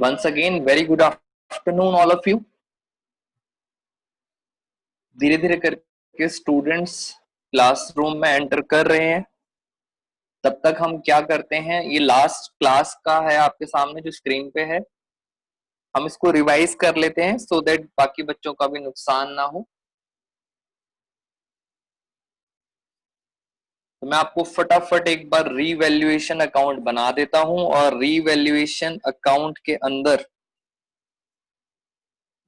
Once again, very good afternoon, all of you. धीरे धीरे करके स्टूडेंट्स क्लासरूम में एंटर कर रहे हैं। तब तक हम क्या करते हैं, ये लास्ट क्लास का है आपके सामने जो स्क्रीन पे है, हम इसको रिवाइज कर लेते हैं सो दैट बाकी बच्चों का भी नुकसान ना हो। तो मैं आपको फटाफट एक बार रीवैल्यूएशन अकाउंट बना देता हूं, और रीवैल्यूएशन अकाउंट के अंदर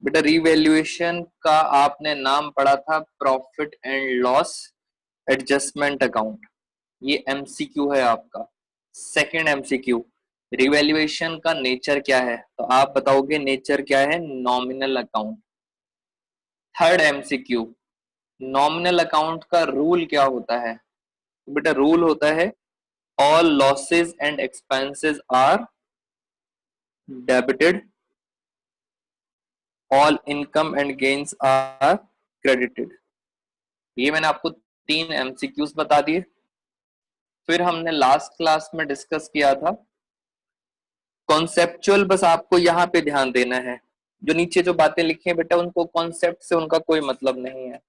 बेटा रीवैल्यूएशन का आपने नाम पढ़ा था profit and loss adjustment account. ये एमसीक्यू है आपका। सेकंड एमसीक्यू, रिवैल्यूएशन का नेचर क्या है, तो आप बताओगे नेचर क्या है, nominal account. Third MCQ, nominal account का रूल क्या होता है, तो बेटा रूल होता है all losses and expenses are debited, all income and gains are credited. ये मैंने आपको 3 एमसीक्यूज बता दिए। फिर हमने लास्ट क्लास में डिस्कस किया था कॉन्सेप्चुअल, बस आपको यहाँ पे ध्यान देना है। जो नीचे जो बातें लिखी हैं बेटा, उनको कॉन्सेप्ट से उनका कोई मतलब नहीं है।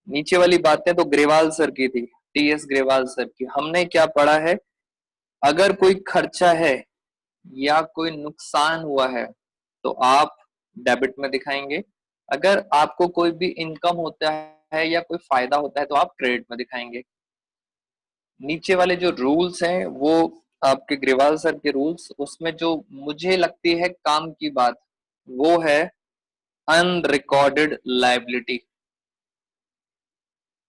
नीचे वाली बातें तो ग्रेवाल सर की थी, टीएस ग्रेवाल सर की। हमने क्या पढ़ा है, अगर कोई खर्चा है या कोई नुकसान हुआ है तो आप डेबिट में दिखाएंगे, अगर आपको कोई भी इनकम होता है या कोई फायदा होता है तो आप क्रेडिट में दिखाएंगे। नीचे वाले जो रूल्स हैं वो आपके ग्रेवाल सर के रूल्स, उसमें जो मुझे लगती है काम की बात वो है अनरिकॉर्डेड लायबिलिटी।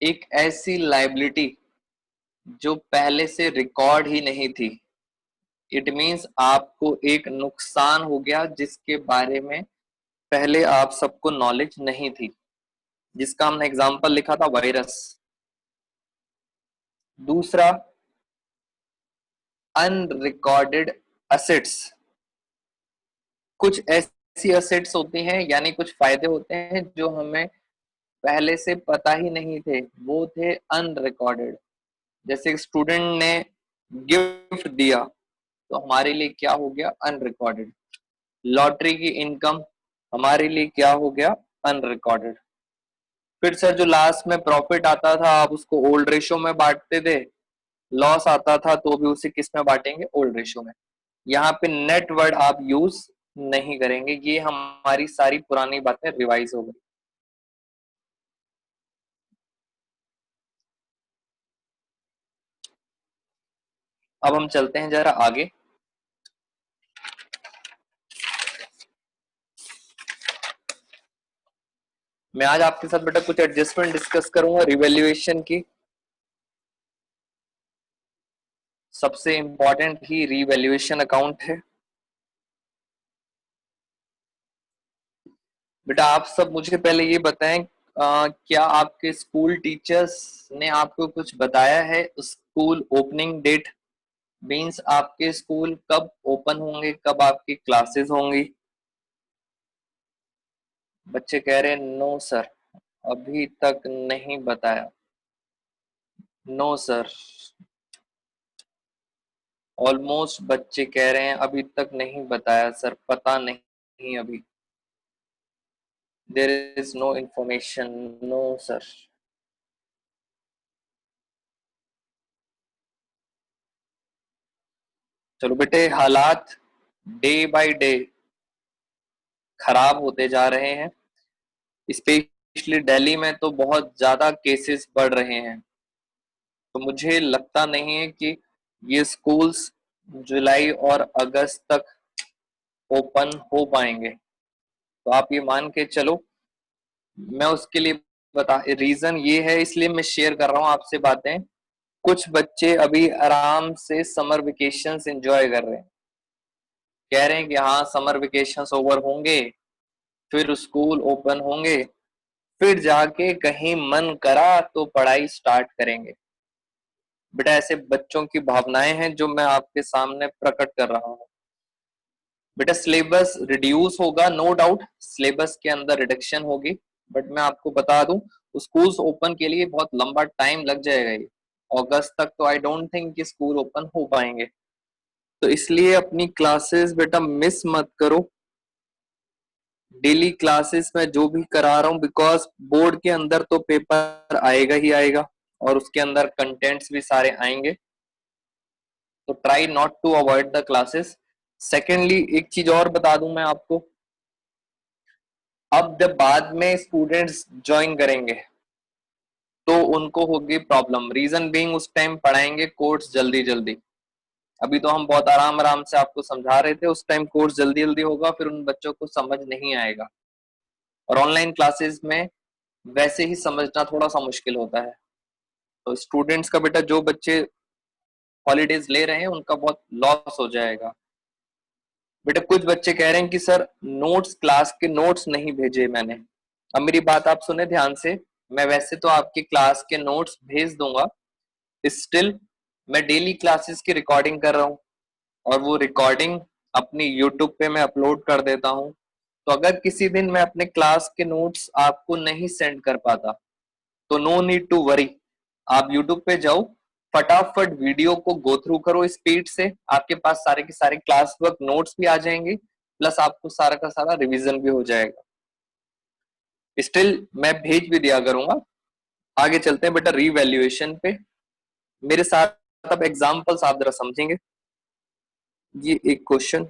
एक ऐसी लायबिलिटी जो पहले से रिकॉर्ड ही नहीं थी। इट मींस आपको एक नुकसान हो गया जिसके बारे में पहले आप सबको नॉलेज नहीं थी, जिसका हमने एग्जांपल लिखा था वायरस। दूसरा, अनरिकॉर्डेड असेट्स। कुछ ऐसी असेट्स होती हैं यानी कुछ फायदे होते हैं जो हमें पहले से पता ही नहीं थे, वो थे अनरिकॉर्डेड। जैसे स्टूडेंट ने गिफ्ट दिया तो हमारे लिए क्या हो गया, अनरिकॉर्डेड। लॉटरी की इनकम हमारे लिए क्या हो गया, अनरिकॉर्डेड। फिर सर जो लास्ट में प्रॉफिट आता था आप उसको ओल्ड रेशो में बांटते थे, लॉस आता था तो भी उसे किस में बांटेंगे, ओल्ड रेशो में। यहाँ पे नेट वर्ड आप यूज नहीं करेंगे। ये हमारी सारी पुरानी बातें रिवाइज हो गई। अब हम चलते हैं जरा आगे। मैं आज आपके साथ बेटा कुछ एडजस्टमेंट डिस्कस करूंगा रिवैल्यूएशन की। सबसे इंपॉर्टेंट ही रिवैल्यूएशन अकाउंट है। बेटा आप सब मुझे पहले ये बताएं, क्या आपके स्कूल टीचर्स ने आपको कुछ बताया है स्कूल ओपनिंग डेट, मीन्स आपके स्कूल कब ओपन होंगे, कब आपकी क्लासेस होंगी? बच्चे कह रहे हैं नो सर, अभी तक नहीं बताया। नो सर, ऑलमोस्ट बच्चे कह रहे हैं अभी तक नहीं बताया सर, पता नहीं अभी। There is no information, no sir. चलो बेटे, हालात डे बाय डे खराब होते जा रहे हैं। स्पेशली दिल्ली में तो बहुत ज्यादा केसेस बढ़ रहे हैं। तो मुझे लगता नहीं है कि ये स्कूल्स जुलाई और अगस्त तक ओपन हो पाएंगे। तो आप ये मान के चलो, मैं उसके लिए बता, रीजन ये है इसलिए मैं शेयर कर रहा हूँ आपसे बातें। कुछ बच्चे अभी आराम से समर वेकेशंस एंजॉय कर रहे हैं, कह रहे हैं कि हाँ समर वेकेशंस ओवर होंगे, फिर स्कूल ओपन होंगे, फिर जाके कहीं मन करा तो पढ़ाई स्टार्ट करेंगे। बेटा ऐसे बच्चों की भावनाएं हैं जो मैं आपके सामने प्रकट कर रहा हूँ। बेटा सिलेबस रिड्यूस होगा, नो डाउट सिलेबस के अंदर रिडक्शन होगी, बट मैं आपको बता दूं स्कूल्स ओपन के लिए बहुत लंबा टाइम लग जाएगा। ये अगस्त तक तो आई डोंट थिंक कि स्कूल ओपन हो पाएंगे। तो इसलिए अपनी क्लासेस बेटा मिस मत करो। डेली क्लासेस में जो भी करा रहा हूँ, बिकॉज बोर्ड के अंदर तो पेपर आएगा ही आएगा और उसके अंदर कंटेंट्स भी सारे आएंगे। तो try not to avoid the classes. Secondly एक चीज और बता दूं मैं आपको, अब जब बाद में स्टूडेंट्स ज्वाइन करेंगे तो उनको होगी प्रॉब्लम। रीजन बीइंग उस टाइम पढ़ाएंगे कोर्स जल्दी जल्दी। अभी तो हम बहुत आराम आराम से आपको समझा रहे थे, उस टाइम कोर्स जल्दी जल्दी होगा, फिर उन बच्चों को समझ नहीं आएगा। और ऑनलाइन क्लासेस में वैसे ही समझना थोड़ा सा मुश्किल होता है। तो स्टूडेंट्स का बेटा, जो बच्चे हॉलीडेज ले रहे हैं उनका बहुत लॉस हो जाएगा। बेटा कुछ बच्चे कह रहे हैं कि सर नोट्स, क्लास के नोट्स नहीं भेजे मैंने। अब मेरी बात आप सुने ध्यान से, मैं वैसे तो आपकी क्लास के नोट्स भेज दूंगा, स्टिल मैं डेली क्लासेस की रिकॉर्डिंग कर रहा हूँ और वो रिकॉर्डिंग अपनी यूट्यूब पे मैं अपलोड कर देता हूँ। तो अगर किसी दिन मैं अपने क्लास के नोट्स आपको नहीं सेंड कर पाता तो नो नीड टू वरी। आप यूट्यूब पे जाओ, फटाफट वीडियो को गो थ्रू करो स्पीड से, आपके पास सारे के सारे क्लास वर्क नोट्स भी आ जाएंगे, प्लस आपको सारा का सारा रिवीजन भी हो जाएगा। स्टिल मैं भेज भी दिया करूंगा। आगे चलते हैं बेटा रीवैल्यूएशन पे। मेरे साथ अब एग्जांपल्स आप जरा समझेंगे। ये एक क्वेश्चन,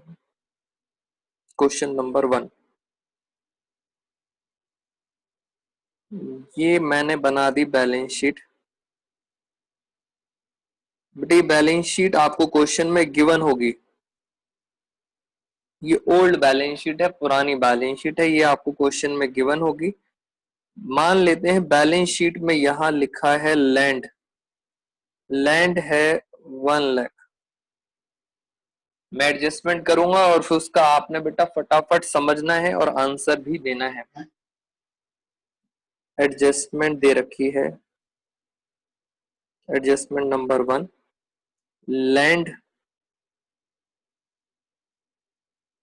क्वेश्चन नंबर 1, ये मैंने बना दी बैलेंस शीट। बेटा ये बैलेंस शीट आपको क्वेश्चन में गिवन होगी। ये ओल्ड बैलेंस शीट है, पुरानी बैलेंस शीट है, ये आपको क्वेश्चन में गिवन होगी। मान लेते हैं बैलेंस शीट में यहां लिखा है लैंड, लैंड है 1 लाख। मैं एडजस्टमेंट करूंगा और फिर उसका आपने बेटा फटाफट समझना है और आंसर भी देना है। एडजस्टमेंट दे रखी है, एडजस्टमेंट नंबर 1, लैंड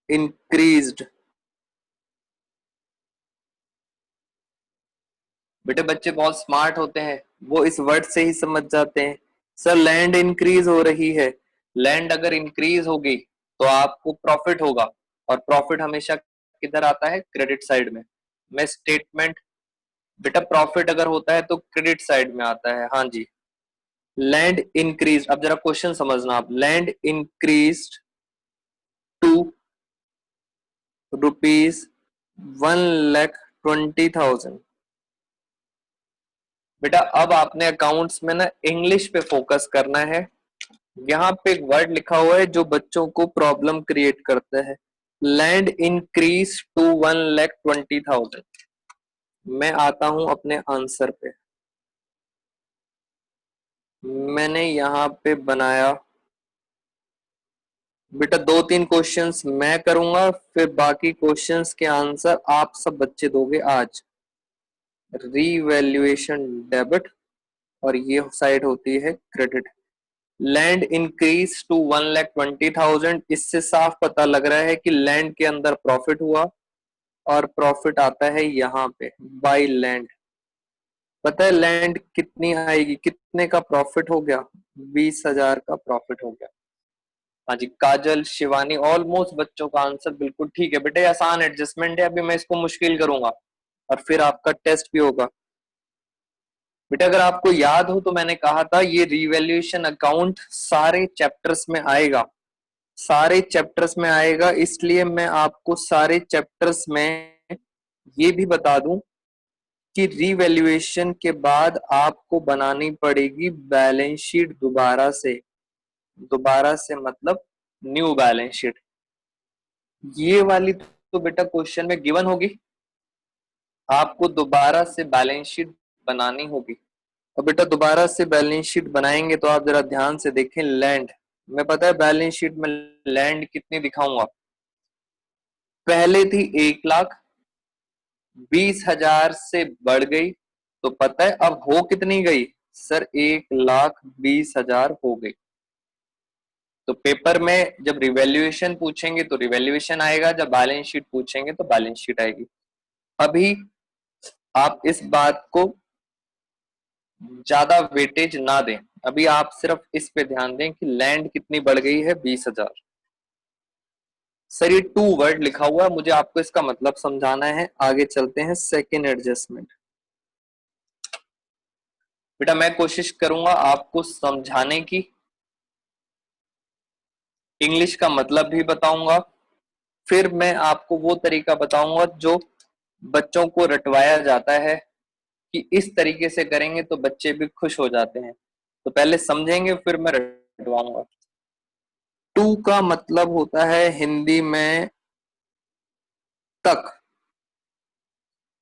इंक्रीज्ड। बेटे बच्चे बहुत स्मार्ट होते हैं, वो इस वर्ड से ही समझ जाते हैं। सर लैंड इंक्रीज हो रही है, लैंड अगर इंक्रीज होगी तो आपको प्रॉफिट होगा, और प्रॉफिट हमेशा किधर आता है? क्रेडिट साइड में। मैं स्टेटमेंट, बेटा प्रॉफिट अगर होता है तो क्रेडिट साइड में आता है। हाँ जी, लैंड इंक्रीज। अब जरा क्वेश्चन समझना आप, लैंड इंक्रीज टू रुपीज 1,20,000। बेटा अब आपने अकाउंट्स में ना इंग्लिश पे फोकस करना है। यहाँ पे एक वर्ड लिखा हुआ है जो बच्चों को प्रॉब्लम क्रिएट करता है, लैंड इंक्रीज टू 1,20,000। मैं आता हूं अपने आंसर पे। मैंने यहाँ पे बनाया बेटा 2-3 क्वेश्चंस मैं करूंगा, फिर बाकी क्वेश्चंस के आंसर आप सब बच्चे दोगे आज। रीवैल्यूएशन डेबिट और ये साइड होती है क्रेडिट। लैंड इंक्रीज टू 1,20,000, इससे साफ पता लग रहा है कि लैंड के अंदर प्रॉफिट हुआ, और प्रॉफिट आता है यहाँ पे बाय लैंड। पता है लैंड कितनी आएगी, कितने का प्रॉफिट हो गया? 20,000 का प्रॉफिट हो गया। हाँ जी, काजल, शिवानी, ऑलमोस्ट बच्चों का आंसर बिल्कुल ठीक है। बेटे आसान एडजस्टमेंट है, अभी मैं इसको मुश्किल करूंगा और फिर आपका टेस्ट भी होगा। बेटा अगर आपको याद हो तो मैंने कहा था ये रिवैल्यूएशन अकाउंट सारे चैप्टर्स में आएगा, सारे चैप्टर्स में आएगा। इसलिए मैं आपको सारे चैप्टर्स में ये भी बता दूं कि रिवैल्यूएशन के बाद आपको बनानी पड़ेगी बैलेंस शीट दोबारा से। दोबारा से मतलब न्यू बैलेंस शीट। ये वाली तो बेटा क्वेश्चन में गिवन होगी, आपको दोबारा से बैलेंस शीट बनानी होगी। और बेटा दोबारा से बैलेंस शीट बनाएंगे तो आप जरा ध्यान से देखें, लैंड मैं पता है बैलेंस शीट में लैंड कितनी दिखाऊंगा। पहले थी 1 लाख, 20,000 से बढ़ गई, तो पता है अब हो कितनी गई? सर 1,20,000 हो गई। तो पेपर में जब रिवैल्यूएशन पूछेंगे तो रिवैल्यूएशन आएगा, जब बैलेंस शीट पूछेंगे तो बैलेंस शीट आएगी। अभी आप इस बात को ज्यादा वेटेज ना दें, अभी आप सिर्फ इस पे ध्यान दें कि लैंड कितनी बढ़ गई है, 20,000। सर ये टू वर्ड लिखा हुआ है, मुझे आपको इसका मतलब समझाना है। आगे चलते हैं, सेकेंड एडजस्टमेंट। बेटा मैं कोशिश करूंगा आपको समझाने की, इंग्लिश का मतलब भी बताऊंगा, फिर मैं आपको वो तरीका बताऊंगा जो बच्चों को रटवाया जाता है कि इस तरीके से करेंगे तो बच्चे भी खुश हो जाते हैं। तो पहले समझेंगे फिर मैं रटवाऊंगा। टू का मतलब होता है हिंदी में तक,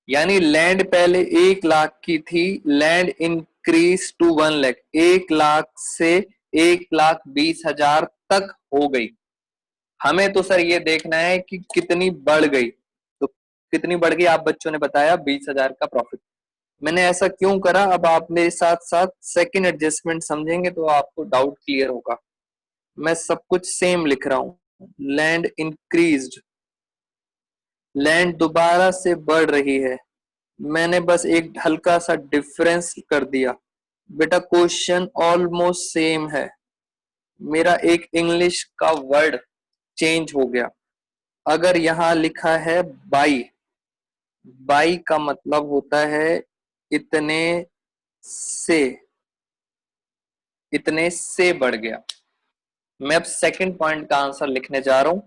यानी लैंड पहले 1 लाख की थी, land increase to 1 lakh, 1 lakh से 1,20,000 तक हो गई। हमें तो सर ये देखना है कि कितनी बढ़ गई। तो कितनी बढ़ गई आप बच्चों ने बताया, 20,000 का प्रॉफिट। मैंने ऐसा क्यों करा, अब आप मेरे साथ साथ सेकंड एडजस्टमेंट समझेंगे तो आपको डाउट क्लियर होगा। मैं सब कुछ सेम लिख रहा हूं, लैंड इंक्रीज्ड, लैंड दोबारा से बढ़ रही है। मैंने बस एक हल्का सा डिफरेंस कर दिया। बेटा क्वेश्चन ऑलमोस्ट सेम है, मेरा एक इंग्लिश का वर्ड चेंज हो गया। अगर यहां लिखा है बाई, बाई का मतलब होता है इतने से, इतने से बढ़ गया। मैं अब सेकंड पॉइंट का आंसर लिखने जा रहा हूं,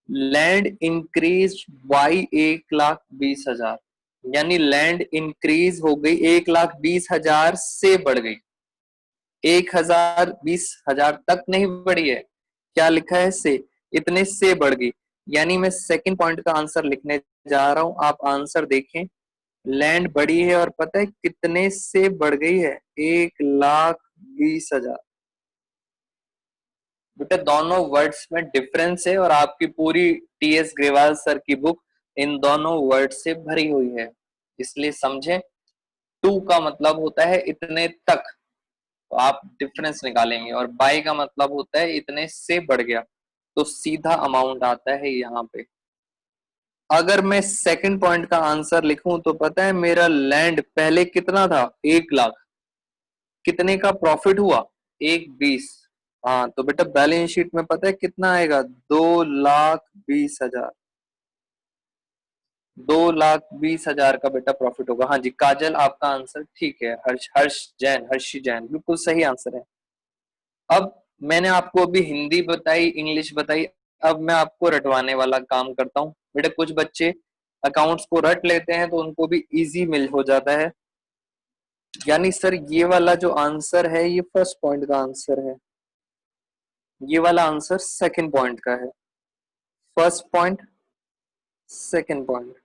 लैंड इंक्रीज बाई 1,20,000, यानी लैंड इंक्रीज हो गई 1,20,000 से बढ़ गई, 1,20,000 तक नहीं बढ़ी है। क्या लिखा है, से, इतने से बढ़ गई। यानी मैं सेकंड पॉइंट का आंसर लिखने जा रहा हूं, आप आंसर देखें। लैंड बढ़ी है और पता है कितने से बढ़ गई है, 1,20,000। बेटा दोनों वर्ड्स में डिफरेंस है और आपकी पूरी टीएस ग्रेवाल सर की बुक इन दोनों वर्ड से भरी हुई है, इसलिए समझें। टू का मतलब होता है इतने तक, तो आप डिफरेंस निकालेंगे, और बाई का मतलब होता है इतने से बढ़ गया, तो सीधा अमाउंट आता है यहाँ पे। अगर मैं सेकंड पॉइंट का आंसर लिखूं तो पता है मेरा लैंड पहले कितना था, 1 लाख, कितने का प्रॉफिट हुआ, 1,20। हाँ तो बेटा बैलेंस शीट में पता है कितना आएगा, 2,20,000, 2,20,000 का बेटा प्रॉफिट होगा। हाँ जी काजल आपका आंसर ठीक है, हर्ष हर्ष जैन, हर्षी जैन बिल्कुल सही आंसर है। अब मैंने आपको अभी हिंदी बताई, इंग्लिश बताई, अब मैं आपको रटवाने वाला काम करता हूँ। बेटा कुछ बच्चे अकाउंट्स को रट लेते हैं तो उनको भी इजी मिल हो जाता है। यानी सर ये वाला जो आंसर है ये फर्स्ट पॉइंट का आंसर है, ये वाला आंसर सेकंड पॉइंट का है। First point, second point.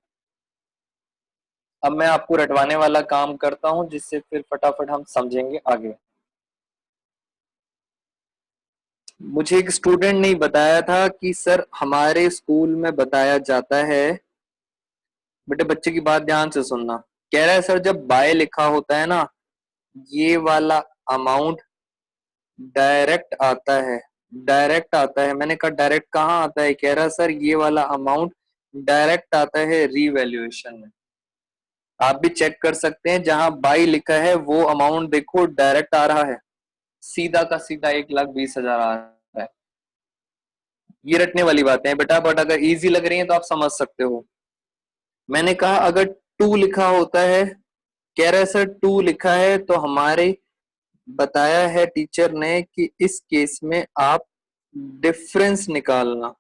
अब मैं आपको रटवाने वाला काम करता हूं जिससे फिर फटाफट हम समझेंगे आगे। मुझे एक स्टूडेंट ने बताया था कि सर हमारे स्कूल में बताया जाता है, बेटे बच्चे की बात ध्यान से सुनना। कह रहा है सर जब बाय लिखा होता है ना, ये वाला अमाउंट डायरेक्ट आता है, डायरेक्ट आता है। मैंने कहा डायरेक्ट कहाँ आता है, कह रहा सर ये वाला अमाउंट डायरेक्ट आता है रीवैल्यूएशन में। आप भी चेक कर सकते हैं, जहां बाई लिखा है वो अमाउंट देखो डायरेक्ट आ रहा है, सीधा का सीधा 1,20,000 आ रहा है। ये रटने वाली बातें हैं बेटा, बट अगर इजी लग रही है तो आप समझ सकते हो। मैंने कहा अगर टू लिखा होता है, कह रहा है सर टू लिखा है तो हमारे बताया है टीचर ने कि इस केस में आप डिफरेंस निकालना।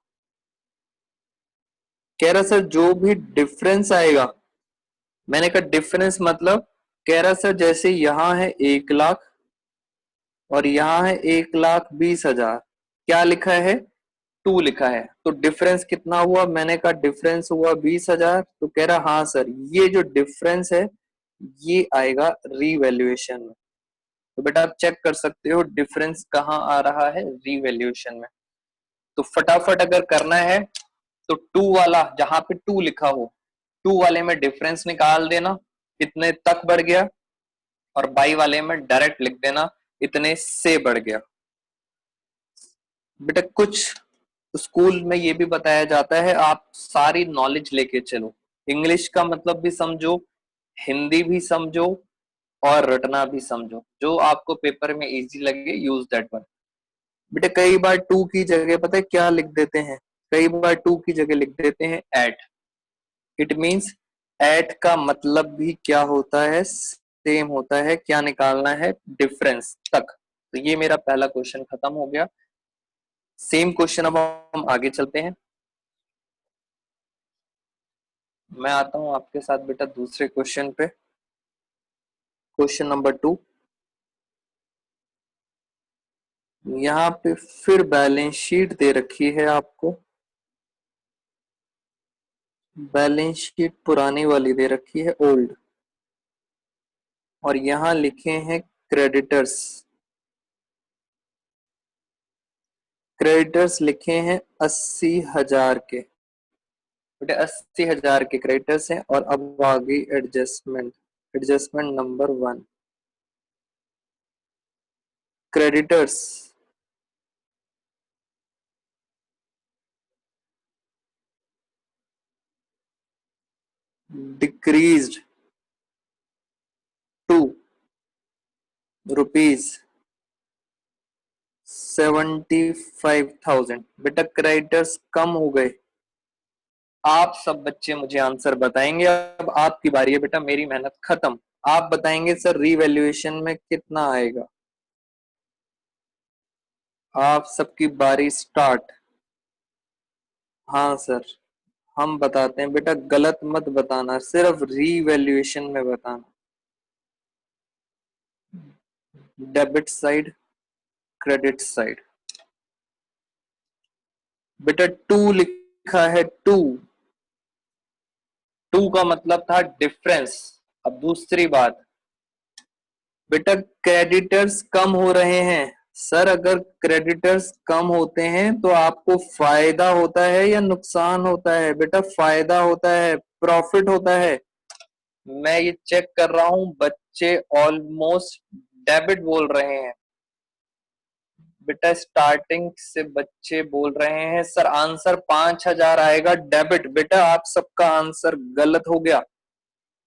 कह रहा सर जो भी डिफरेंस आएगा, मैंने कहा डिफरेंस मतलब, कह रहा सर जैसे यहां है 1 लाख और यहाँ है 1,20,000, क्या लिखा है, टू लिखा है, तो डिफरेंस कितना हुआ, मैंने कहा डिफरेंस हुआ 20,000। तो कह रहा हाँ सर ये जो डिफरेंस है ये आएगा रीवैल्यूएशन में। तो बेटा आप चेक कर सकते हो डिफरेंस कहाँ आ रहा है, रीवैल्यूएशन में। तो फटाफट अगर करना है तो टू वाला जहां पे टू लिखा हो, टू वाले में डिफरेंस निकाल देना, इतने तक बढ़ गया, और बाई वाले में डायरेक्ट लिख देना इतने से बढ़ गया। बेटा कुछ स्कूल में ये भी बताया जाता है आप सारी नॉलेज लेके चलो, इंग्लिश का मतलब भी समझो, हिंदी भी समझो, और रटना भी समझो, जो आपको पेपर में इजी लगे यूज दैट वन। बेटा कई बार टू की जगह पता है क्या लिख देते हैं, कई बार टू की जगह लिख देते हैं एट। इट मीन्स एट का मतलब भी क्या होता है, सेम होता है, क्या निकालना है, डिफरेंस तक। तो ये मेरा पहला क्वेश्चन खत्म हो गया। सेम क्वेश्चन अब हम आगे चलते हैं। मैं आता हूं आपके साथ बेटा दूसरे क्वेश्चन पे। Question number 2। यहाँ पे फिर बैलेंस शीट दे रखी है आपको, बैलेंस शीट पुरानी वाली दे रखी है, ओल्ड। और यहाँ लिखे हैं क्रेडिटर्स, क्रेडिटर्स लिखे हैं 80,000 के। बेटा 80,000 के क्रेडिटर्स हैं। और अब आ गई adjustment, adjustment number 1। Creditors decreased to ₹75,000। बेटा क्रेडिटर्स कम हो गए। आप सब बच्चे मुझे आंसर बताएंगे। अब आपकी बारी है बेटा, मेरी मेहनत खत्म। आप बताएंगे सर रीवैल्यूएशन में कितना आएगा। आप सबकी बारी स्टार्ट। हाँ सर, हम बताते हैं बेटा, गलत मत बताना, सिर्फ रीवैल्यूएशन में बताना। Debit side, credit side. बेटा टू लिखा है, टू, टू का मतलब था डिफरेंस। अब दूसरी बात, बेटा क्रेडिटर्स कम हो रहे हैं। सर अगर क्रेडिटर्स कम होते हैं तो आपको फायदा होता है या नुकसान होता है? बेटा फायदा होता है, प्रॉफिट होता है। मैं ये चेक कर रहा हूं, बच्चे ऑलमोस्ट डेबिट बोल रहे हैं। बेटा स्टार्टिंग से बच्चे बोल रहे हैं सर आंसर 5,000 आएगा डेबिट। बेटा आप सबका आंसर गलत हो गया।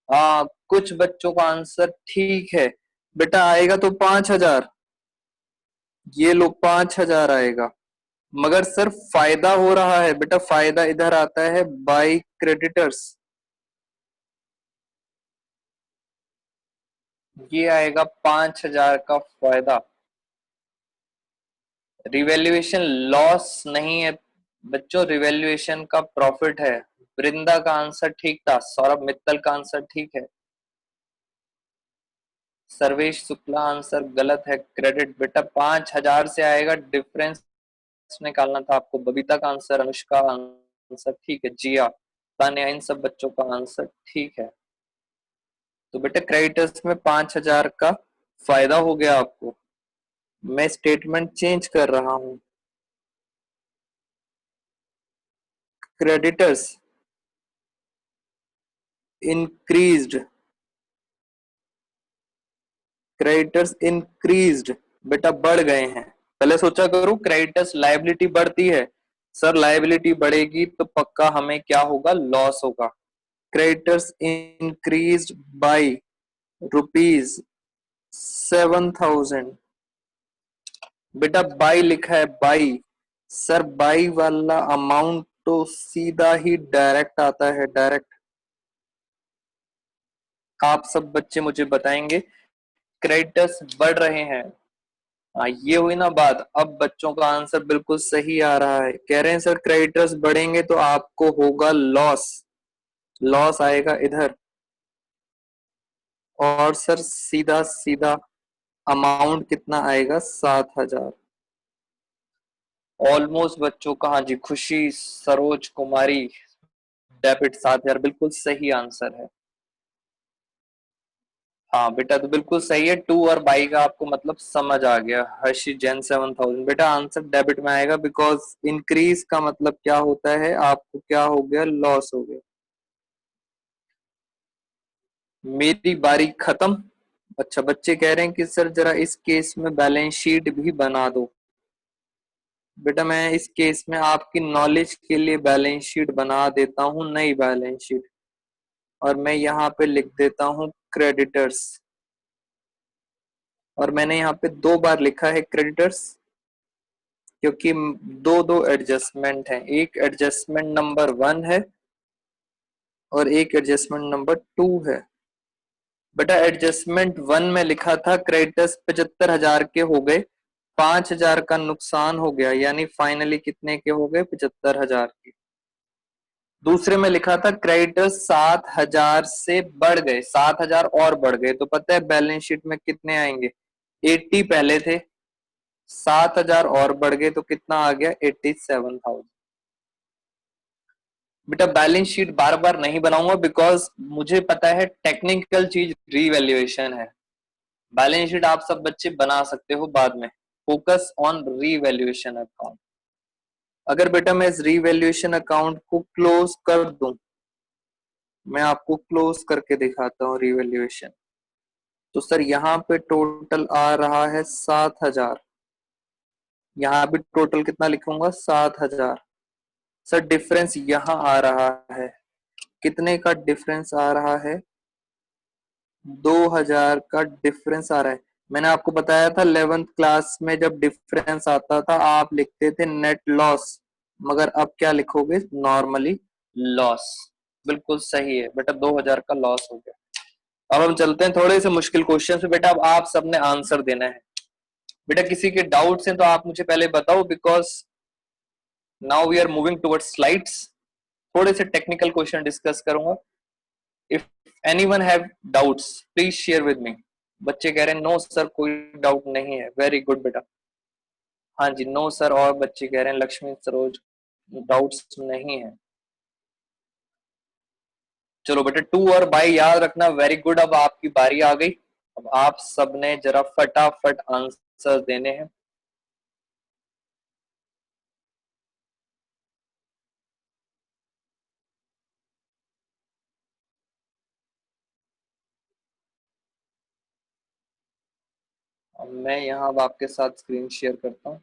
हाँ कुछ बच्चों का आंसर ठीक है। बेटा आएगा तो 5,000, ये लो 5,000 आएगा। मगर सर फायदा हो रहा है। बेटा फायदा इधर आता है बाई क्रेडिटर्स, ये आएगा 5,000 का फायदा। रिवैल्यूएशन लॉस नहीं है बच्चों, रिवैल्यूएशन का प्रॉफिट है। वृंदा का आंसर ठीक था, सौरभ मित्तल का आंसर ठीक है, सर्वेश शुक्ला आंसर गलत है, क्रेडिट। बेटा 5,000 से आएगा, डिफरेंस निकालना था आपको। बबीता का आंसर, अनुष्का आंसर ठीक है, जिया, तान्या, इन सब बच्चों का आंसर ठीक है। तो बेटा क्रेडिटर्स में 5,000 का फायदा हो गया आपको। मैं स्टेटमेंट चेंज कर रहा हूं। क्रेडिटर्स इंक्रीज्ड, क्रेडिटर्स इंक्रीज्ड, बेटा बढ़ गए हैं। पहले सोचा करो क्रेडिटर्स लायबिलिटी बढ़ती है, सर लायबिलिटी बढ़ेगी तो पक्का हमें क्या होगा, लॉस होगा। Creditors increased by ₹7,000। बेटा बाई लिखा है, बाई। सर बाई वाला अमाउंट तो सीधा ही डायरेक्ट आता है, डायरेक्ट। आप सब बच्चे मुझे बताएंगे क्रेडिटर्स बढ़ रहे हैं। हाँ ये हुई ना बात। अब बच्चों का आंसर बिल्कुल सही आ रहा है। कह रहे हैं सर क्रेडिटर्स बढ़ेंगे तो आपको होगा लॉस, लॉस आएगा इधर। और सर सीधा सीधा अमाउंट कितना आएगा, 7,000। ऑलमोस्ट बच्चों का, हाँ जी, खुशी, सरोज कुमारी, डेबिट 7,000 बिल्कुल सही आंसर है। हाँ बेटा तो बिल्कुल सही है। टू और बाई का आपको मतलब समझ आ गया। हर्षी जैन 7,000। बेटा आंसर डेबिट में आएगा, बिकॉज इंक्रीज का मतलब क्या होता है, आपको क्या हो गया, लॉस हो गया। मेरी बारी खत्म। अच्छा बच्चे कह रहे हैं कि सर जरा इस केस में बैलेंस शीट भी बना दो। बेटा मैं इस केस में आपकी नॉलेज के लिए बैलेंस शीट बना देता हूँ, नई बैलेंस शीट। और मैं यहाँ पे लिख देता हूँ क्रेडिटर्स। और मैंने यहाँ पे 2 बार लिखा है क्रेडिटर्स, क्योंकि दो दो एडजस्टमेंट है, एक एडजस्टमेंट नंबर 1 है और एक एडजस्टमेंट नंबर 2 है। बेटा एडजस्टमेंट 1 में लिखा था क्रेडिटर्स 75,000 के हो गए, 5,000 का नुकसान हो गया, यानी फाइनली कितने के हो गए, 75,000 के। दूसरे में लिखा था क्रेडिटर्स 7,000 से बढ़ गए, 7,000 और बढ़ गए, तो पता है बैलेंस शीट में कितने आएंगे, 80 पहले थे, 7,000 और बढ़ गए तो कितना आ गया, 87,000। बेटा बैलेंस शीट बार बार नहीं बनाऊंगा, बिकॉज मुझे पता है टेक्निकल चीज रीवैल्यूएशन है। बैलेंस शीट आप सब बच्चे बना सकते हो बाद में, फोकस ऑन रीवैल्यूएशन अकाउंट। अगर बेटा मैं इस रीवैल्यूएशन अकाउंट को क्लोज कर दूं, मैं आपको क्लोज करके दिखाता हूं रीवैल्यूएशन, तो सर यहाँ पे टोटल आ रहा है 7,000, यहाँ भी टोटल कितना लिखूंगा, 7,000। सर डिफरेंस यहाँ आ रहा है, कितने का डिफरेंस आ रहा है, 2,000 का डिफरेंस आ रहा है। मैंने आपको बताया था 11th क्लास में जब डिफरेंस आता था आप लिखते थे नेट लॉस, मगर अब क्या लिखोगे, नॉर्मली लॉस। बिल्कुल सही है बेटा, 2,000 का लॉस हो गया। अब हम चलते हैं थोड़े से मुश्किल क्वेश्चन से। बेटा अब आप सबने आंसर देना है। बेटा किसी के डाउट्स हैं तो आप मुझे पहले बताओ, because now we are moving towards slides. थोड़े से टेक्निकल क्वेश्चन डिस्कस करूंगा। If anyone have doubts please share with me. बच्चे कह रहे हैं नो सर कोई डाउट नहीं है, वेरी गुड बेटा। हाँ जी नो सर, और बच्चे कह रहे हैं लक्ष्मी सरोज डाउट्स नहीं है। चलो बेटा 2 और बाय याद रखना, वेरी गुड। अब आपकी बारी आ गई, अब आप सबने जरा फटाफट आंसर देने हैं। अब मैं यहाँ अब आपके साथ स्क्रीन शेयर करता हूँ।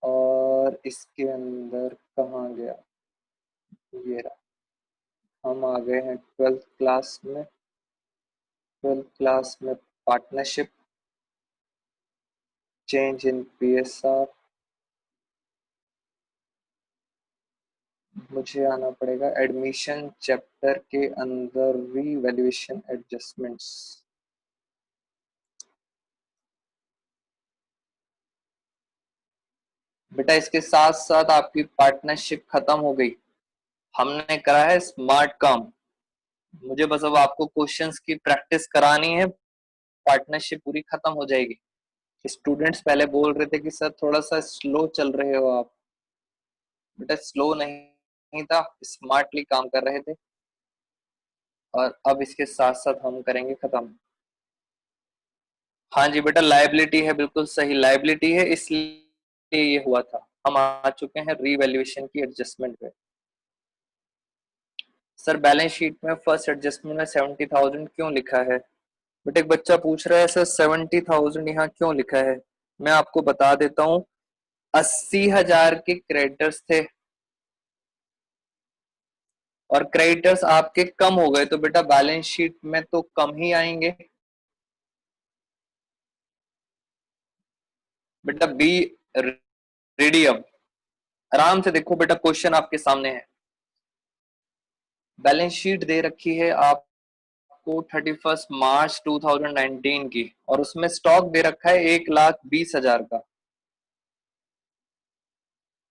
और इसके अंदर कहाँ गया, ये रहा। हम आ गए हैं 12th क्लास में। 12th क्लास में पार्टनरशिप, चेंज इन पीएसआर, मुझे आना पड़ेगा एडमिशन चैप्टर के अंदर रीवैल्यूएशन एडजस्टमेंट्स। बेटा इसके साथ साथ आपकी पार्टनरशिप खत्म हो गई, हमने करा है स्मार्ट काम। मुझे बस अब आपको क्वेश्चंस की प्रैक्टिस करानी है, पार्टनरशिप पूरी खत्म हो जाएगी। स्टूडेंट्स पहले बोल रहे थे कि सर थोड़ा सा स्लो चल रहे हो आप। बेटा स्लो नहीं था, स्मार्टली काम कर रहे थे, और अब इसके साथ साथ हम करेंगे खत्म। हाँ जी बेटा लाइबिलिटी है, बिल्कुल सही लाइबिलिटी है, इसलिए ये हुआ था। हम आ चुके हैं रीवैल्यूएशन की एडजस्टमेंट पे। सर बैलेंस शीट में फर्स्ट एडजस्टमेंट में 70,000 क्यों लिखा है। बट एक बच्चा पूछ रहा है सर 70,000 यहाँ क्यों लिखा है। मैं आपको बता देता हूँ, 80,000 के क्रेडिटर्स थे और क्रेडिटर्स आपके कम हो गए, तो बेटा बैलेंस शीट में तो कम ही आएंगे। बेटा बी रेडी, अब आराम से देखो बेटा, क्वेश्चन आपके सामने है। बैलेंस शीट दे रखी है आपको 31 मार्च 2019 की, और उसमें स्टॉक दे रखा है 1,20,000 का।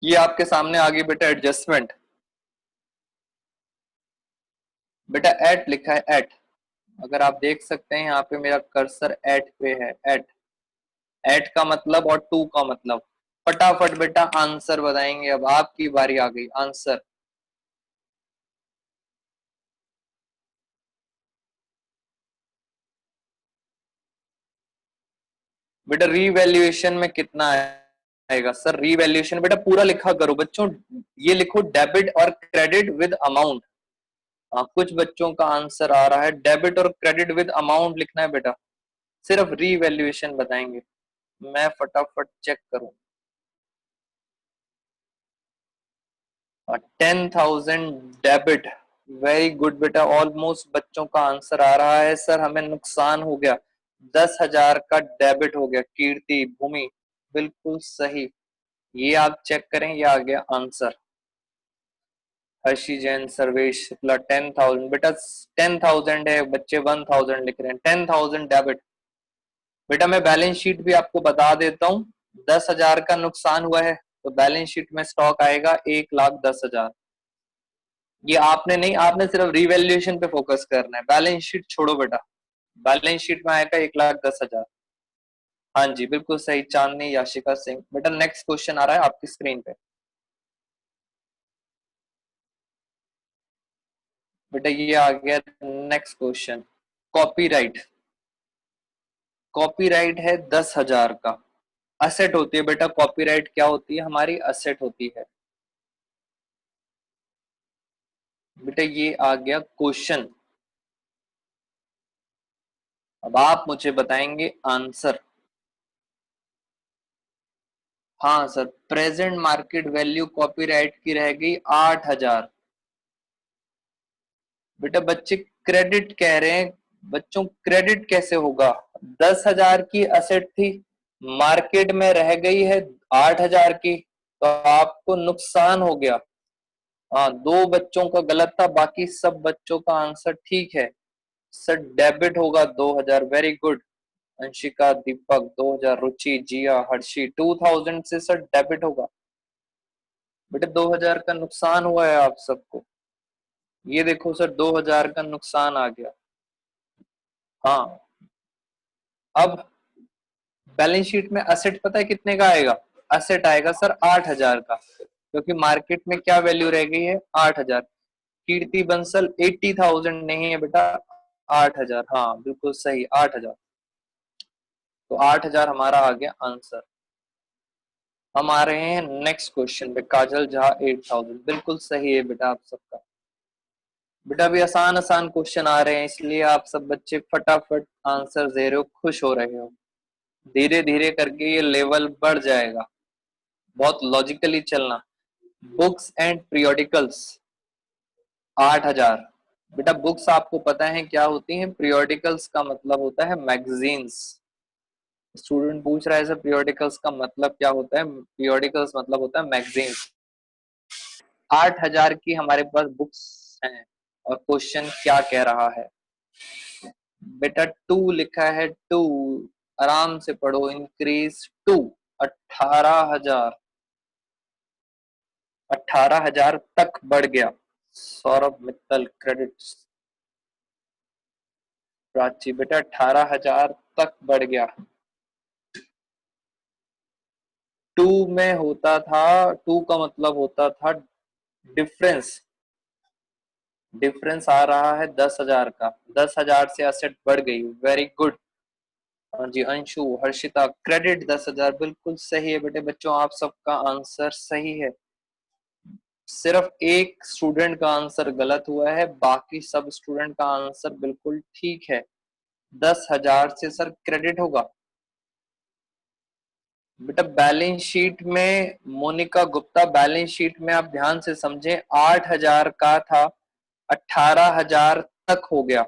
ये आपके सामने आ गई बेटा एडजस्टमेंट। बेटा एट लिखा है, एट। अगर आप देख सकते हैं यहाँ पे मेरा कर्सर एट पे है, एट। एट का मतलब और टू का मतलब। फटाफट बेटा आंसर बताएंगे, अब आपकी बारी आ गई आंसर। बेटा रीवैल्यूएशन में कितना आएगा सर, रीवैल्यूएशन बेटा पूरा लिखा करो बच्चों, ये लिखो डेबिट और क्रेडिट विद अमाउंट। कुछ बच्चों का आंसर आ रहा है डेबिट और क्रेडिट विद अमाउंट लिखना है बेटा, सिर्फ रीवैल्यूएशन बताएंगे। मैं फटाफट चेक करूं। 10,000 डेबिट। वेरी गुड बेटा, ऑलमोस्ट बच्चों का आंसर आ रहा है। सर हमें नुकसान हो गया, 10,000 का डेबिट हो गया। कीर्ति, भूमि, बिल्कुल सही। ये आप चेक करें, ये आ गया आंसर। हर्षी जैन, सर्वेश शुक्ला, 10,000 बेटा। 10,000 है, बच्चे 1,000 लिख रहे हैं। 10,000 डेबिट। बेटा मैं बैलेंस शीट भी आपको बता देता हूँ। 10,000 का नुकसान हुआ है तो बैलेंस शीट में स्टॉक आएगा 1,10,000। ये आपने नहीं, आपने सिर्फ रिवैल्यूएशन पे फोकस करना है, बैलेंस शीट छोड़ो बेटा। बैलेंस शीट में आएगा 1,10,000। हाँ जी बिल्कुल सही, चांदनी याशिका सिंह। बेटा नेक्स्ट क्वेश्चन आ रहा है आपकी स्क्रीन पे। बेटा ये आ गया नेक्स्ट क्वेश्चन। कॉपीराइट। कॉपीराइट है 10,000 का। असेट होती है बेटा, कॉपीराइट क्या होती है? हमारी असेट होती है। बेटा ये आ गया क्वेश्चन। अब आप मुझे बताएंगे आंसर। हाँ sir, present market value copyright की रह गई 8,000। बेटा बच्चे क्रेडिट कह रहे हैं, बच्चों क्रेडिट कैसे होगा? 10,000 की असेट थी, मार्केट में रह गई है 8,000 की, तो आपको नुकसान हो गया। हाँ, दो बच्चों का गलत था, बाकी सब बच्चों का आंसर ठीक है। सर डेबिट होगा 2,000। Very good. अंशिका, दीपक 2,000, रुचि, जिया, हर्षी 2,000 से सर डेबिट होगा। बेटे 2,000 का नुकसान हुआ है आप सबको। ये देखो सर, 2,000 का नुकसान आ गया। हाँ, अब बैलेंस शीट में असेट पता है कितने का आएगा? असेट आएगा सर 8,000 का, क्योंकि मार्केट में क्या वैल्यू रह गई है? 8,000। कीर्ति बंसल 80,000 नहीं है बेटा, 8,000। हाँ बिल्कुल सही, 8,000। तो 8,000 हमारा आ गया आंसर। हम आ रहे हैं नेक्स्ट क्वेश्चन पे। काजल झा 8,000, बिल्कुल सही है बेटा आप सबका। बेटा अभी आसान आसान क्वेश्चन आ रहे हैं, इसलिए आप सब बच्चे फटाफट आंसर दे रहे हो, खुश हो रहे हो। धीरे धीरे करके ये लेवल बढ़ जाएगा, बहुत लॉजिकली चलना। Books and periodicals 8,000। बेटा बुक्स आपको पता है क्या होती हैं? पीरियोडिकल्स का मतलब होता है मैगजीन्स। स्टूडेंट पूछ रहा है सर पीरियोडिकल्स का मतलब क्या होता है? पीरियोडिकल्स मतलब होता है मैगजीन्स। 8,000 की हमारे पास बुक्स हैं, और क्वेश्चन क्या कह रहा है? बेटा टू लिखा है, टू। आराम से पढ़ो, इंक्रीज टू। 18,000। 18,000 तक बढ़ गया। सौरभ मित्तल, क्रेडिट। प्राची, बेटा 18,000 तक बढ़ गया। टू में होता था, टू का मतलब होता था डिफरेंस। डिफरेंस आ रहा है 10,000 का। 10,000 से असेट बढ़ गई। Very good. हाँ जी अंशु, हर्षिता, क्रेडिट 10,000, बिल्कुल सही है बेटे। बच्चों आप सबका आंसर सही है। सिर्फ एक स्टूडेंट का आंसर गलत हुआ है, बाकी सब स्टूडेंट का आंसर बिल्कुल ठीक है। 10,000 से सर क्रेडिट होगा। बेटा बैलेंस शीट में, मोनिका गुप्ता, बैलेंस शीट में आप ध्यान से समझें, 8,000 का था, 18,000 तक हो गया।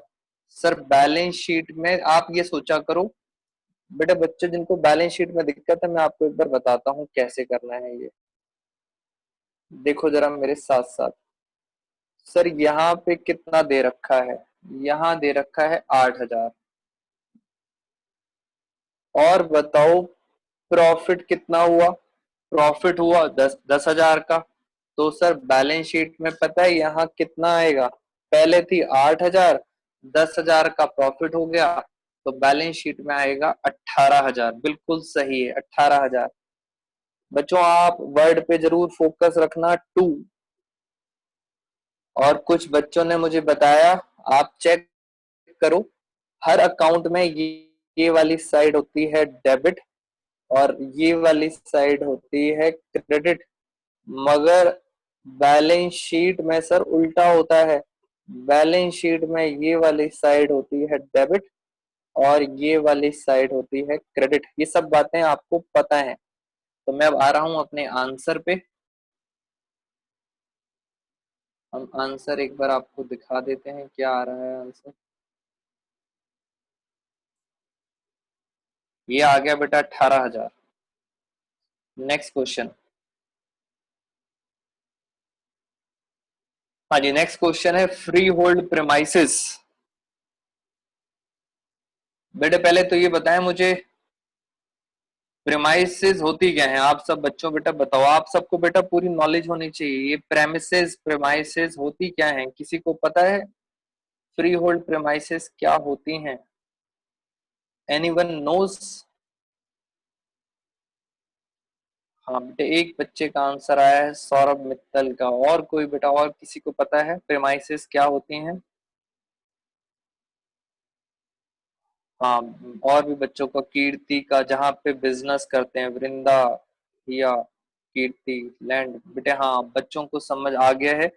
सर बैलेंस शीट में आप ये सोचा करो। बेटा बच्चे जिनको बैलेंस शीट में दिक्कत है, मैं आपको एक बार बताता हूँ कैसे करना है ये। देखो जरा मेरे साथ साथ। सर यहाँ पे कितना दे रखा है? यहाँ दे रखा है 8,000। और बताओ प्रॉफिट कितना हुआ? प्रॉफिट हुआ 10,000 का। तो सर बैलेंस शीट में पता है यहाँ कितना आएगा? पहले थी 8,000, 10,000 का प्रॉफिट हो गया, तो बैलेंस शीट में आएगा 18,000। बिल्कुल सही है, 18,000। बच्चों आप वर्ड पे जरूर फोकस रखना, टू। और कुछ बच्चों ने मुझे बताया, आप चेक करो, हर अकाउंट में ये वाली साइड होती है डेबिट, और ये वाली साइड होती है क्रेडिट। मगर बैलेंस शीट में सर उल्टा होता है। बैलेंस शीट में ये वाली साइड होती है डेबिट, और ये वाली साइड होती है क्रेडिट। ये सब बातें आपको पता है। तो मैं अब आ रहा हूं अपने आंसर पे। हम आंसर एक बार आपको दिखा देते हैं, क्या आ रहा है आंसर। ये आ गया बेटा 18,000। Next question. हाँ जी, नेक्स्ट क्वेश्चन है फ्री होल्ड प्रेमाइसिस। बेटे पहले तो ये बताएं मुझे, प्रेमाइसिस होती क्या है? आप सब बच्चों बेटा बताओ, आप सबको बेटा पूरी नॉलेज होनी चाहिए। ये प्रेमिसेस प्रेमाइसिस होती क्या है, किसी को पता है? फ्री होल्ड प्रेमाइसिस क्या होती हैं? Anyone knows? हाँ बेटे, एक बच्चे का आंसर आया है, सौरभ मित्तल का। और कोई बेटा, और किसी को पता है प्रेमाइसिस क्या होती हैं? हाँ, और भी बच्चों को, कीर्ति का, जहाँ पे बिजनेस करते हैं, वृंदा या कीर्ति लैंड। बेटे हाँ, बच्चों को समझ आ गया है।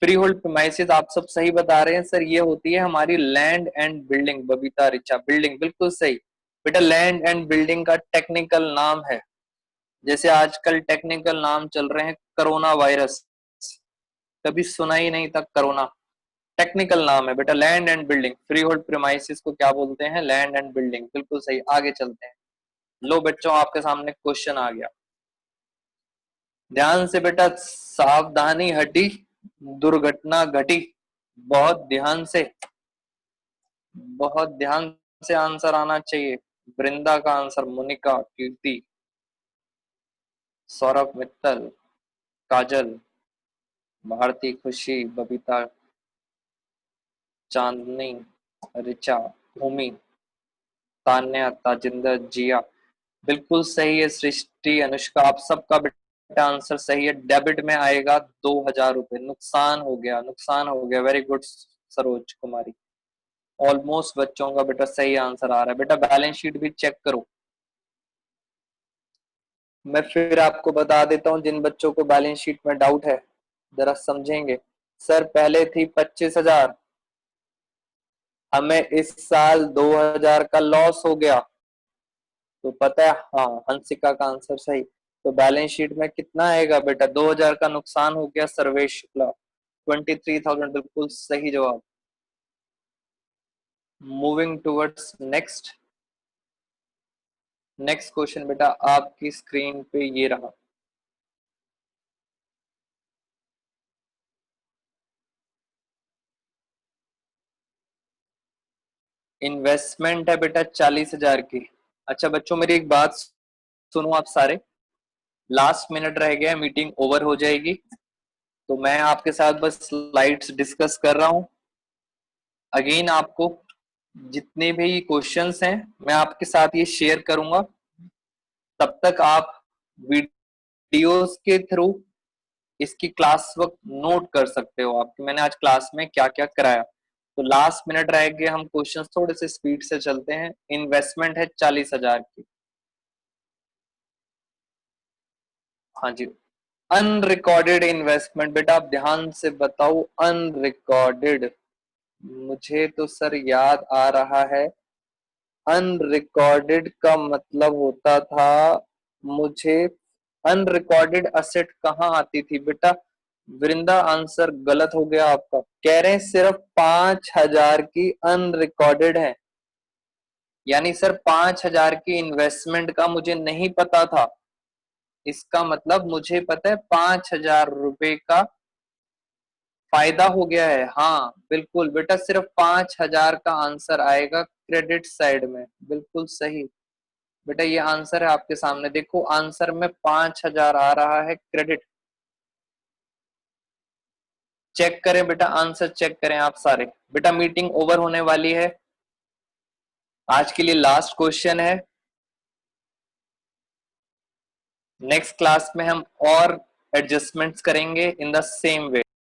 फ्री होल्ड प्रीमाइसेस आप सब सही बता रहे हैं सर, ये होती है हमारी land and building. Babita Richa, building बिल्कुल सही। बेटा लैंड एंड बिल्डिंग का टेक्निकल नाम है, जैसे आजकल टेक्निकल नाम चल रहे हैं, कोरोना वायरस, कभी सुना ही नहीं था कोरोना। टेक्निकल नाम है बेटा land and building. Free hold premises को क्या बोलते हैं? लैंड एंड बिल्डिंग, बिल्कुल सही। आगे चलते हैं। लो बच्चों, आपके सामने क्वेश्चन आ गया, ध्यान से बेटा, सावधानी हटी, दुर्घटना घटी। बहुत ध्यान से, बहुत ध्यान से आंसर आना चाहिए। वृंदा का आंसर, मोनिका, कीर्ति, सौरभ मित्तल, काजल, भारती, खुशी, बबीता, चांदनी, रिचा, भूमि, तान्या, ताजिंदर, जिया। बिल्कुल सही है सृष्टि, अनुष्का, आप सबका बेटा आंसर सही है। डेबिट में आएगा 2,000 रुपए। नुकसान हो गया, नुकसान हो गया। वेरी गुड सरोज कुमारी। ऑलमोस्ट बच्चों का बेटा सही आंसर आ रहा है। बेटा बैलेंस शीट भी चेक करो। मैं फिर आपको बता देता हूँ, जिन बच्चों को बैलेंस शीट में डाउट है जरा समझेंगे। सर पहले थी 25,000, हमें इस साल 2,000 का लॉस हो गया, तो पता है, हाँ हंसिका का आंसर सही। तो बैलेंस शीट में कितना आएगा बेटा? 2,000 का नुकसान हो गया। सर्वेश शुक्ला, 23,000, बिल्कुल सही जवाब। Moving towards next. Next question बेटा आपकी स्क्रीन पे ये रहा। इन्वेस्टमेंट है बेटा 40,000 की। अच्छा बच्चों, मेरी एक बात सुनो आप सारे, लास्ट मिनट रह गया, मीटिंग ओवर हो जाएगी, तो मैं आपके साथ बस स्लाइड्स डिस्कस कर रहा हूँ। अगेन आपको जितने भी क्वेश्चंस हैं मैं आपके साथ ये शेयर करूंगा, तब तक आप वीडियोस के थ्रू इसकी क्लास वक्त नोट कर सकते हो आप कि मैंने आज क्लास में क्या क्या कराया। तो लास्ट मिनट रह गए, हम क्वेश्चंस थोड़े से स्पीड से चलते हैं। इन्वेस्टमेंट है 40,000 की। हाँ जी, अनरिकॉर्डेड इन्वेस्टमेंट, बेटा आप ध्यान से बताओ। अनरिकॉर्डेड, मुझे तो सर याद आ रहा है, अनरिकॉर्डेड का मतलब होता था, मुझे अनरिकॉर्डेड असेट कहाँ आती थी बेटा? वृंदा आंसर गलत हो गया आपका, कह रहे हैं सिर्फ 5,000 की अनरिकॉर्डेड है। यानी सर 5,000 की इन्वेस्टमेंट का मुझे नहीं पता था, इसका मतलब मुझे पता है 5,000 रुपए का फायदा हो गया है। हाँ बिल्कुल बेटा, सिर्फ 5,000 का आंसर आएगा क्रेडिट साइड में, बिल्कुल सही। बेटा ये आंसर है आपके सामने, देखो आंसर में 5,000 आ रहा है क्रेडिट। चेक करें बेटा, आंसर चेक करें आप सारे। बेटा मीटिंग ओवर होने वाली है, आज के लिए लास्ट क्वेश्चन है। नेक्स्ट क्लास में हम और एडजस्टमेंट्स करेंगे इन द सेम वे।